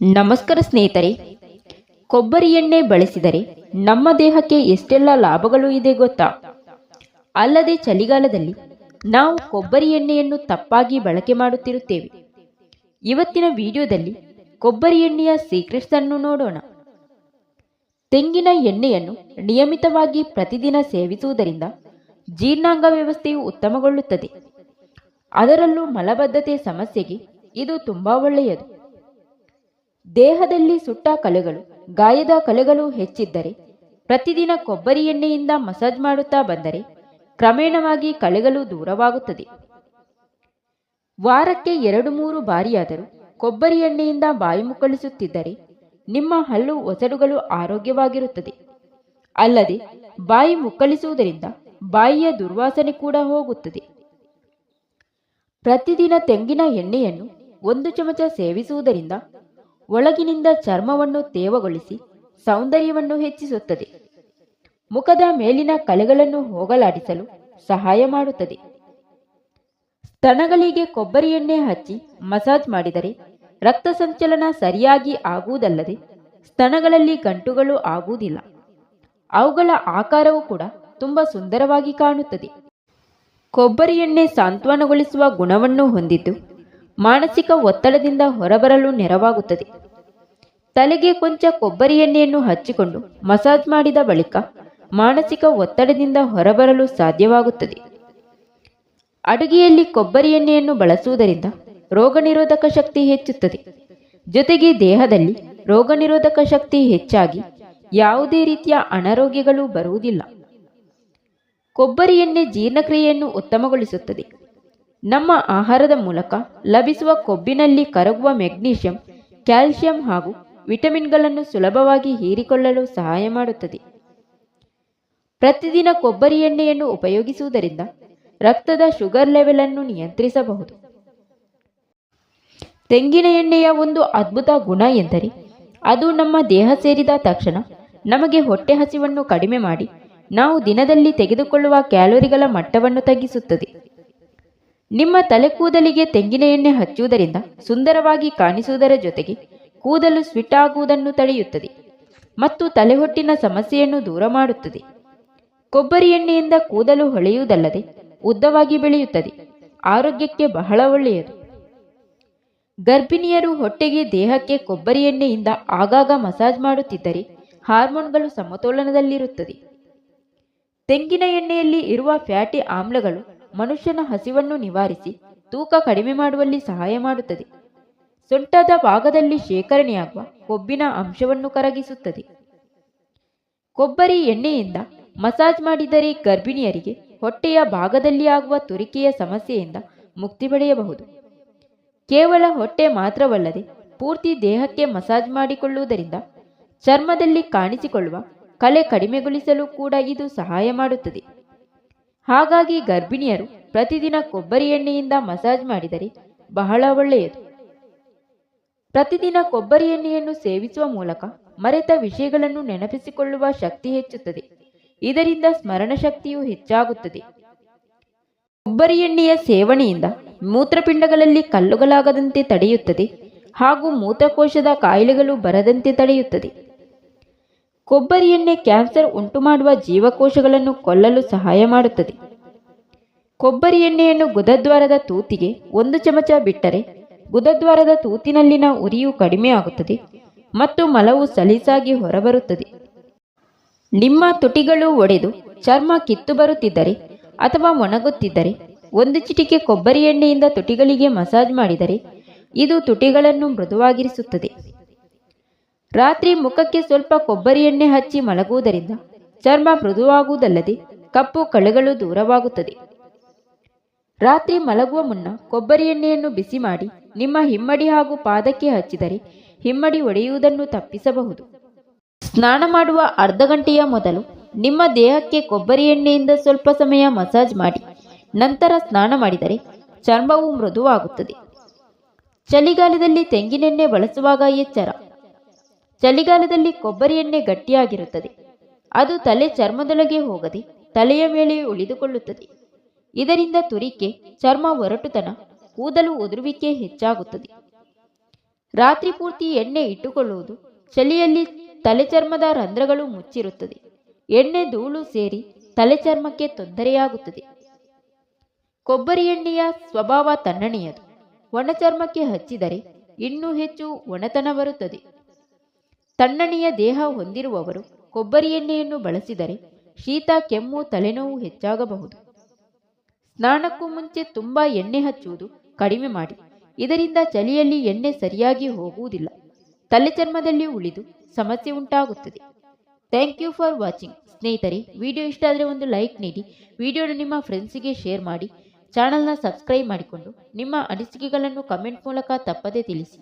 ನಮಸ್ಕಾರ ಸ್ನೇಹಿತರೆ, ಕೊಬ್ಬರಿ ಎಣ್ಣೆ ಬಳಸಿದರೆ ನಮ್ಮ ದೇಹಕ್ಕೆ ಎಷ್ಟೆಲ್ಲ ಲಾಭಗಳು ಇದೆ ಗೊತ್ತಾ? ಅಲ್ಲದೆ ಚಳಿಗಾಲದಲ್ಲಿ ನಾವು ಕೊಬ್ಬರಿ ಎಣ್ಣೆಯನ್ನು ತಪ್ಪಾಗಿ ಬಳಕೆ ಮಾಡುತ್ತಿರುತ್ತೇವೆ. ಇವತ್ತಿನ ವಿಡಿಯೋದಲ್ಲಿ ಕೊಬ್ಬರಿ ಎಣ್ಣೆಯ ಸೀಕ್ರೆಟ್ಸ್ ಅನ್ನು ನೋಡೋಣ. ತೆಂಗಿನ ಎಣ್ಣೆಯನ್ನು ನಿಯಮಿತವಾಗಿ ಪ್ರತಿದಿನ ಸೇವಿಸುವುದರಿಂದ ಜೀರ್ಣಾಂಗ ವ್ಯವಸ್ಥೆಯು ಉತ್ತಮಗೊಳ್ಳುತ್ತದೆ. ಅದರಲ್ಲೂ ಮಲಬದ್ಧತೆ ಸಮಸ್ಯೆಗೆ ಇದು ತುಂಬಾ ಒಳ್ಳೆಯದು. ದೇಹದಲ್ಲಿ ಸುಟ್ಟ ಕಲೆಗಳು, ಗಾಯದ ಕಲೆಗಳು ಹೆಚ್ಚಿದ್ದರೆ ಪ್ರತಿದಿನ ಕೊಬ್ಬರಿ ಎಣ್ಣೆಯಿಂದ ಮಸಾಜ್ ಮಾಡುತ್ತಾ ಬಂದರೆ ಕ್ರಮೇಣವಾಗಿ ಕಲೆಗಳು ದೂರವಾಗುತ್ತದೆ. ವಾರಕ್ಕೆ 2-3 ಬಾರಿಯಾದರೂ ಕೊಬ್ಬರಿ ಎಣ್ಣೆಯಿಂದ ಬಾಯಿ ಮುಕ್ಕಳಿಸುತ್ತಿದ್ದರೆ ನಿಮ್ಮ ಹಲ್ಲು ಒಸಡುಗಳು ಆರೋಗ್ಯವಾಗಿರುತ್ತದೆ. ಅಲ್ಲದೆ ಬಾಯಿ ಮುಕ್ಕಳಿಸುವುದರಿಂದ ಬಾಯಿಯ ದುರ್ವಾಸನೆ ಕೂಡ ಹೋಗುತ್ತದೆ. ಪ್ರತಿದಿನ ತೆಂಗಿನ ಎಣ್ಣೆಯನ್ನು 1 ಚಮಚ ಸೇವಿಸುವುದರಿಂದ ಒಳಗಿನಿಂದ ಚರ್ಮವನ್ನು ತೇವಗೊಳಿಸಿ ಸೌಂದರ್ಯವನ್ನು ಹೆಚ್ಚಿಸುತ್ತದೆ. ಮುಖದ ಮೇಲಿನ ಕಲೆಗಳನ್ನು ಹೋಗಲಾಡಿಸಲು ಸಹಾಯ ಮಾಡುತ್ತದೆ. ಸ್ತನಗಳಿಗೆ ಕೊಬ್ಬರಿ ಎಣ್ಣೆ ಹಚ್ಚಿ ಮಸಾಜ್ ಮಾಡಿದರೆ ರಕ್ತ ಸಂಚಲನ ಸರಿಯಾಗಿ ಆಗುವುದಲ್ಲದೆ ಸ್ತನಗಳಲ್ಲಿ ಗಂಟುಗಳು ಆಗುವುದಿಲ್ಲ. ಅವುಗಳ ಆಕಾರವೂ ಕೂಡ ತುಂಬಾ ಸುಂದರವಾಗಿ ಕಾಣುತ್ತದೆ. ಕೊಬ್ಬರಿ ಎಣ್ಣೆ ಸಾಂತ್ವನಗೊಳಿಸುವ ಗುಣವನ್ನು ಹೊಂದಿದ್ದು ಮಾನಸಿಕ ಒತ್ತಡದಿಂದ ಹೊರಬರಲು ನೆರವಾಗುತ್ತದೆ. ತಲೆಗೆ ಕೊಂಚ ಕೊಬ್ಬರಿ ಎಣ್ಣೆಯನ್ನು ಹಚ್ಚಿಕೊಂಡು ಮಸಾಜ್ ಮಾಡಿದ ಬಳಿಕ ಮಾನಸಿಕ ಒತ್ತಡದಿಂದ ಹೊರಬರಲು ಸಾಧ್ಯವಾಗುತ್ತದೆ. ಅಡುಗೆಯಲ್ಲಿ ಕೊಬ್ಬರಿ ಎಣ್ಣೆಯನ್ನು ಬಳಸುವುದರಿಂದ ರೋಗನಿರೋಧಕ ಶಕ್ತಿ ಹೆಚ್ಚುತ್ತದೆ. ಜೊತೆಗೆ ದೇಹದಲ್ಲಿ ರೋಗನಿರೋಧಕ ಶಕ್ತಿ ಹೆಚ್ಚಾಗಿ ಯಾವುದೇ ರೀತಿಯ ಅನಾರೋಗ್ಯಗಳು ಬರುವುದಿಲ್ಲ. ಕೊಬ್ಬರಿ ಎಣ್ಣೆ ಜೀರ್ಣಕ್ರಿಯೆಯನ್ನು ಉತ್ತಮಗೊಳಿಸುತ್ತದೆ. ನಮ್ಮ ಆಹಾರದ ಮೂಲಕ ಲಭಿಸುವ ಕೊಬ್ಬಿನಲ್ಲಿ ಕರಗುವ ಮೆಗ್ನೀಷಿಯಂ, ಕ್ಯಾಲ್ಸಿಯಂ ಹಾಗೂ ವಿಟಮಿನ್ಗಳನ್ನು ಸುಲಭವಾಗಿ ಹೀರಿಕೊಳ್ಳಲು ಸಹಾಯ ಮಾಡುತ್ತದೆ. ಪ್ರತಿದಿನ ಕೊಬ್ಬರಿ ಎಣ್ಣೆಯನ್ನು ಉಪಯೋಗಿಸುವುದರಿಂದ ರಕ್ತದ ಶುಗರ್ ಲೆವೆಲ್ ಅನ್ನು ನಿಯಂತ್ರಿಸಬಹುದು. ತೆಂಗಿನ ಎಣ್ಣೆಯ ಒಂದು ಅದ್ಭುತ ಗುಣ ಎಂದರೆ ಅದು ನಮ್ಮ ದೇಹ ಸೇರಿದ ತಕ್ಷಣ ನಮಗೆ ಹೊಟ್ಟೆ ಹಸಿವನ್ನು ಕಡಿಮೆ ಮಾಡಿ ನಾವು ದಿನದಲ್ಲಿ ತೆಗೆದುಕೊಳ್ಳುವ ಕ್ಯಾಲೋರಿಗಳ ಮಟ್ಟವನ್ನು ತಗ್ಗಿಸುತ್ತದೆ. ನಿಮ್ಮ ತಲೆ ಕೂದಲಿಗೆ ತೆಂಗಿನ ಎಣ್ಣೆ ಹಚ್ಚುವುದರಿಂದ ಸುಂದರವಾಗಿ ಕಾಣಿಸುವುದರ ಜೊತೆಗೆ ಕೂದಲು ಸ್ವಿಟ್ ಆಗುವುದನ್ನು ತಡೆಯುತ್ತದೆ ಮತ್ತು ತಲೆಹೊಟ್ಟಿನ ಸಮಸ್ಯೆಯನ್ನು ದೂರ ಮಾಡುತ್ತದೆ. ಕೊಬ್ಬರಿ ಎಣ್ಣೆಯಿಂದ ಕೂದಲು ಹೊಳೆಯುವುದಲ್ಲದೆ ಉದ್ದವಾಗಿ ಬೆಳೆಯುತ್ತದೆ. ಆರೋಗ್ಯಕ್ಕೆ ಬಹಳ ಒಳ್ಳೆಯದು. ಗರ್ಭಿಣಿಯರು ಹೊಟ್ಟೆಗೆ ದೇಹಕ್ಕೆ ಕೊಬ್ಬರಿ ಎಣ್ಣೆಯಿಂದ ಆಗಾಗ ಮಸಾಜ್ ಮಾಡುತ್ತಿದ್ದರೆ ಹಾರ್ಮೋನ್ಗಳು ಸಮತೋಲನದಲ್ಲಿರುತ್ತದೆ. ತೆಂಗಿನ ಎಣ್ಣೆಯಲ್ಲಿ ಇರುವ ಫ್ಯಾಟಿ ಆಮ್ಲಗಳು ಮನುಷ್ಯನ ಹಸಿವನ್ನು ನಿವಾರಿಸಿ ತೂಕ ಕಡಿಮೆ ಮಾಡುವಲ್ಲಿ ಸಹಾಯ ಮಾಡುತ್ತದೆ. ಸೊಂಟದ ಭಾಗದಲ್ಲಿ ಶೇಖರಣೆಯಾಗುವ ಕೊಬ್ಬಿನ ಅಂಶವನ್ನು ಕರಗಿಸುತ್ತದೆ. ಕೊಬ್ಬರಿ ಎಣ್ಣೆಯಿಂದ ಮಸಾಜ್ ಮಾಡಿದರೆ ಗರ್ಭಿಣಿಯರಿಗೆ ಹೊಟ್ಟೆಯ ಭಾಗದಲ್ಲಿ ಆಗುವ ತುರಿಕೆಯ ಸಮಸ್ಯೆಯಿಂದ ಮುಕ್ತಿ ಪಡೆಯಬಹುದು. ಕೇವಲ ಹೊಟ್ಟೆ ಮಾತ್ರವಲ್ಲದೆ ಪೂರ್ತಿ ದೇಹಕ್ಕೆ ಮಸಾಜ್ ಮಾಡಿಕೊಳ್ಳುವುದರಿಂದ ಚರ್ಮದಲ್ಲಿ ಕಾಣಿಸಿಕೊಳ್ಳುವ ಕಲೆ ಕಡಿಮೆಗೊಳಿಸಲು ಕೂಡ ಇದು ಸಹಾಯ ಮಾಡುತ್ತದೆ. ಹಾಗಾಗಿ ಗರ್ಭಿಣಿಯರು ಪ್ರತಿದಿನ ಕೊಬ್ಬರಿ ಎಣ್ಣೆಯಿಂದ ಮಸಾಜ್ ಮಾಡಿದರೆ ಬಹಳ ಒಳ್ಳೆಯದು. ಪ್ರತಿದಿನ ಕೊಬ್ಬರಿ ಎಣ್ಣೆಯನ್ನು ಸೇವಿಸುವ ಮೂಲಕ ಮರೆತ ವಿಷಯಗಳನ್ನು ನೆನಪಿಸಿಕೊಳ್ಳುವ ಶಕ್ತಿ ಹೆಚ್ಚುತ್ತದೆ. ಇದರಿಂದ ಸ್ಮರಣ ಶಕ್ತಿಯು ಹೆಚ್ಚಾಗುತ್ತದೆ. ಕೊಬ್ಬರಿ ಎಣ್ಣೆಯ ಸೇವನೆಯಿಂದ ಮೂತ್ರಪಿಂಡಗಳಲ್ಲಿ ಕಲ್ಲುಗಳಾಗದಂತೆ ತಡೆಯುತ್ತದೆ ಹಾಗೂ ಮೂತ್ರಕೋಶದ ಕಾಯಿಲೆಗಳು ಬರದಂತೆ ತಡೆಯುತ್ತದೆ. ಕೊಬ್ಬರಿ ಎಣ್ಣೆ ಕ್ಯಾನ್ಸರ್ ಉಂಟುಮಾಡುವ ಜೀವಕೋಶಗಳನ್ನು ಕೊಲ್ಲಲು ಸಹಾಯ ಮಾಡುತ್ತದೆ. ಕೊಬ್ಬರಿ ಎಣ್ಣೆಯನ್ನು ಗುದದ್ವಾರದ ತೂತಿಗೆ 1 ಚಮಚ ಬಿಟ್ಟರೆ ಗುದದ್ವಾರದ ತೂತಿನಲ್ಲಿನ ಉರಿಯು ಕಡಿಮೆ ಆಗುತ್ತದೆ ಮತ್ತು ಮಲವು ಸಲೀಸಾಗಿ ಹೊರಬರುತ್ತದೆ. ನಿಮ್ಮ ತುಟಿಗಳು ಒಡೆದು ಚರ್ಮ ಕಿತ್ತು ಬರುತ್ತಿದ್ದರೆ ಅಥವಾ ಒಣಗುತ್ತಿದ್ದರೆ 1 ಚಿಟಿಕೆ ಕೊಬ್ಬರಿ ಎಣ್ಣೆಯಿಂದ ತುಟಿಗಳಿಗೆ ಮಸಾಜ್ ಮಾಡಿದರೆ ಇದು ತುಟಿಗಳನ್ನು ಮೃದುವಾಗಿರಿಸುತ್ತದೆ. ರಾತ್ರಿ ಮುಖಕ್ಕೆ ಸ್ವಲ್ಪ ಕೊಬ್ಬರಿ ಎಣ್ಣೆ ಹಚ್ಚಿ ಮಲಗುವುದರಿಂದ ಚರ್ಮ ಮೃದುವಾಗುವುದಲ್ಲದೆ ಕಪ್ಪು ಕಲೆಗಳು ದೂರವಾಗುತ್ತದೆ. ರಾತ್ರಿ ಮಲಗುವ ಮುನ್ನ ಕೊಬ್ಬರಿ ಎಣ್ಣೆಯನ್ನು ಬಿಸಿ ಮಾಡಿ ನಿಮ್ಮ ಹಿಮ್ಮಡಿ ಹಾಗೂ ಪಾದಕ್ಕೆ ಹಚ್ಚಿದರೆ ಹಿಮ್ಮಡಿ ಒಡೆಯುವುದನ್ನು ತಪ್ಪಿಸಬಹುದು. ಸ್ನಾನ ಮಾಡುವ ಅರ್ಧ ಗಂಟೆಯ ಮೊದಲು ನಿಮ್ಮ ದೇಹಕ್ಕೆ ಕೊಬ್ಬರಿ ಎಣ್ಣೆಯಿಂದ ಸ್ವಲ್ಪ ಸಮಯ ಮಸಾಜ್ ಮಾಡಿ ನಂತರ ಸ್ನಾನ ಮಾಡಿದರೆ ಚರ್ಮವು ಮೃದುವಾಗುತ್ತದೆ. ಚಳಿಗಾಲದಲ್ಲಿ ತೆಂಗಿನೆಣ್ಣೆ ಬಳಸುವಾಗ ಎಚ್ಚರ. ಚಳಿಗಾಲದಲ್ಲಿ ಕೊಬ್ಬರಿ ಎಣ್ಣೆ ಗಟ್ಟಿಯಾಗಿರುತ್ತದೆ. ಅದು ತಲೆ ಚರ್ಮದೊಳಗೆ ಹೋಗದೆ ತಲೆಯ ಮೇಲೆ ಉಳಿದುಕೊಳ್ಳುತ್ತದೆ. ಇದರಿಂದ ತುರಿಕೆ, ಚರ್ಮ ಒರಟುತನ, ಕೂದಲು ಉದುರುವಿಕೆ ಹೆಚ್ಚಾಗುತ್ತದೆ. ರಾತ್ರಿ ಪೂರ್ತಿ ಎಣ್ಣೆ ಇಟ್ಟುಕೊಳ್ಳುವುದು ಚಳಿಯಲ್ಲಿ ತಲೆ ಚರ್ಮದ ರಂಧ್ರಗಳು ಮುಚ್ಚಿರುತ್ತದೆ. ಎಣ್ಣೆ ಧೂಳು ಸೇರಿ ತಲೆ ಚರ್ಮಕ್ಕೆ ತೊಂದರೆಯಾಗುತ್ತದೆ. ಕೊಬ್ಬರಿ ಎಣ್ಣೆಯ ಸ್ವಭಾವ ತಣ್ಣನೆಯದು. ಒಣ ಚರ್ಮಕ್ಕೆ ಹಚ್ಚಿದರೆ ಇನ್ನೂ ಹೆಚ್ಚು ಒಣತನ ಬರುತ್ತದೆ. ತಣ್ಣನೆಯ ದೇಹ ಹೊಂದಿರುವವರು ಕೊಬ್ಬರಿ ಎಣ್ಣೆಯನ್ನು ಬಳಸಿದರೆ ಶೀತ, ಕೆಮ್ಮು, ತಲೆನೋವು ಹೆಚ್ಚಾಗಬಹುದು. ಸ್ನಾನಕ್ಕೂ ಮುಂಚೆ ತುಂಬಾ ಎಣ್ಣೆ ಹಚ್ಚುವುದು ಕಡಿಮೆ ಮಾಡಿ. ಇದರಿಂದ ಚಳಿಯಲ್ಲಿ ಎಣ್ಣೆ ಸರಿಯಾಗಿ ಹೋಗುವುದಿಲ್ಲ, ತಲೆ ಚರ್ಮದಲ್ಲಿ ಉಳಿದು ಸಮಸ್ಯೆ ಉಂಟಾಗುತ್ತದೆ. Thank you for watching. ಸ್ನೇಹಿತರೆ, ವಿಡಿಯೋ ಇಷ್ಟ ಆದರೆ ಒಂದು ಲೈಕ್ ನೀಡಿ, ವಿಡಿಯೋನ ನಿಮ್ಮ ಫ್ರೆಂಡ್ಸಿಗೆ ಶೇರ್ ಮಾಡಿ, ಚಾನಲ್ನ ಸಬ್ಸ್ಕ್ರೈಬ್ ಮಾಡಿಕೊಂಡು ನಿಮ್ಮ ಅನಿಸಿಕೆಗಳನ್ನು ಕಮೆಂಟ್ ಮೂಲಕ ತಪ್ಪದೇ ತಿಳಿಸಿ.